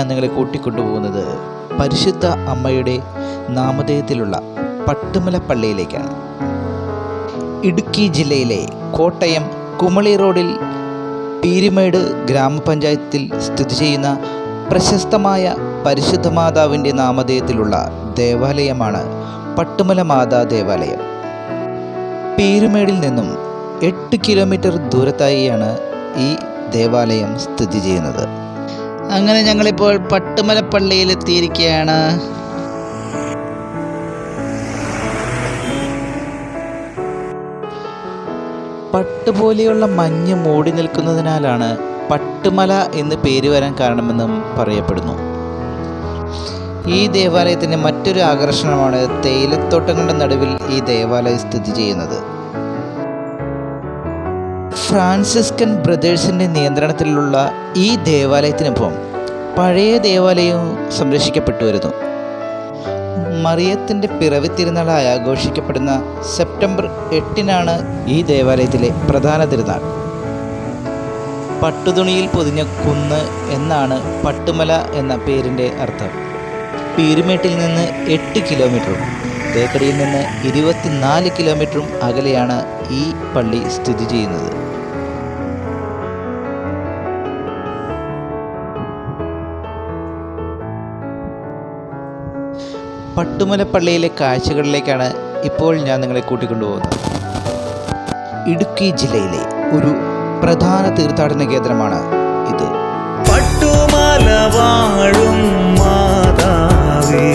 നിങ്ങളെ കൂട്ടിക്കൊണ്ടുപോകുന്നത് പരിശുദ്ധ അമ്മയുടെ നാമധേയത്തിലുള്ള പട്ടുമല പള്ളിയിലേക്കാണ്. ഇടുക്കി ജില്ലയിലെ കോട്ടയം കുമളി റോഡിൽ പീരുമേട് ഗ്രാമപഞ്ചായത്തിൽ സ്ഥിതി ചെയ്യുന്ന പ്രശസ്തമായ പരിശുദ്ധ മാതാവിൻ്റെ നാമധേയത്തിലുള്ള ദേവാലയമാണ് പട്ടുമല മാതാ ദേവാലയം. പീരുമേടിൽ നിന്നും 8 കിലോമീറ്റർ ദൂരത്തായിയാണ് ഈ ദേവാലയം സ്ഥിതി ചെയ്യുന്നത്. അങ്ങനെ ഞങ്ങളിപ്പോൾ പട്ടുമല പള്ളിയിൽ എത്തിയിരിക്കുകയാണ്. പട്ടുപോലെയുള്ള മഞ്ഞ് മൂടി നിൽക്കുന്നതിനാലാണ് പട്ടുമല എന്ന് പേര് വരാൻ കാരണമെന്നും പറയപ്പെടുന്നു. ഈ ദേവാലയത്തിൻ്റെ മറ്റൊരു ആകർഷണമാണ് തേയിലത്തോട്ടങ്ങളുടെ നടുവിൽ ഈ ദേവാലയം സ്ഥിതി ചെയ്യുന്നത്. ഫ്രാൻസിസ്കൻ ബ്രദേഴ്സിൻ്റെ നിയന്ത്രണത്തിലുള്ള ഈ ദേവാലയത്തിനൊപ്പം പഴയ ദേവാലയവും സംരക്ഷിക്കപ്പെട്ടു വരുന്നു. മറിയത്തിൻ്റെ പിറവി തിരുനാളായി ആഘോഷിക്കപ്പെടുന്ന സെപ്റ്റംബർ 8-നാണ് ഈ ദേവാലയത്തിലെ പ്രധാന തിരുനാൾ. പട്ടുതുണിയിൽ പൊതിഞ്ഞ കുന്ന് എന്നാണ് പട്ടുമല എന്ന പേരിൻ്റെ അർത്ഥം. പീരുമേട്ടിൽ നിന്ന് 8 കിലോമീറ്ററും തേക്കടിയിൽ നിന്ന് 24 കിലോമീറ്ററും അകലെയാണ് ഈ പള്ളി സ്ഥിതി ചെയ്യുന്നത്. പട്ടുമല പള്ളിയിലെ കാഴ്ചകളിലേക്കാണ് ഇപ്പോൾ ഞാൻ നിങ്ങളെ കൂട്ടിക്കൊണ്ടുപോകുന്നത്. ഇടുക്കി ജില്ലയിലെ ഒരു പ്രധാന തീർത്ഥാടന കേന്ദ്രമാണ് ഇത്. പട്ടുമല വാഴും മാതാവേ.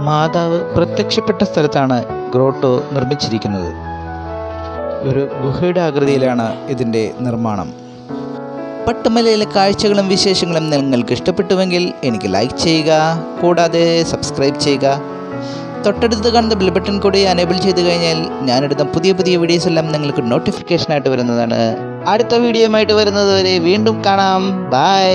മാതാവ് പ്രത്യക്ഷപ്പെട്ട സ്ഥലത്താണ് ഗ്രോട്ടോ നിർമ്മിച്ചിരിക്കുന്നത്. ഒരു ഗുഹയുടെ ആകൃതിയിലാണ് ഇതിൻ്റെ നിർമ്മാണം. പട്ടുമലയിലെ കാഴ്ചകളും വിശേഷങ്ങളും നിങ്ങൾക്ക് ഇഷ്ടപ്പെട്ടുവെങ്കിൽ എനിക്ക് ലൈക്ക് ചെയ്യുക, കൂടാതെ സബ്സ്ക്രൈബ് ചെയ്യുക. തൊട്ടടുത്ത് കാണുന്ന ബെൽ ബട്ടൺ കൂടി എനേബിൾ ചെയ്ത് കഴിഞ്ഞാൽ ഞാനെടുത്ത പുതിയ പുതിയ വീഡിയോസ് എല്ലാം നിങ്ങൾക്ക് നോട്ടിഫിക്കേഷനായിട്ട് വരുന്നതാണ്. അടുത്ത വീഡിയോയുമായിട്ട് വരുന്നത് വരെ വീണ്ടും കാണാം. ബൈ.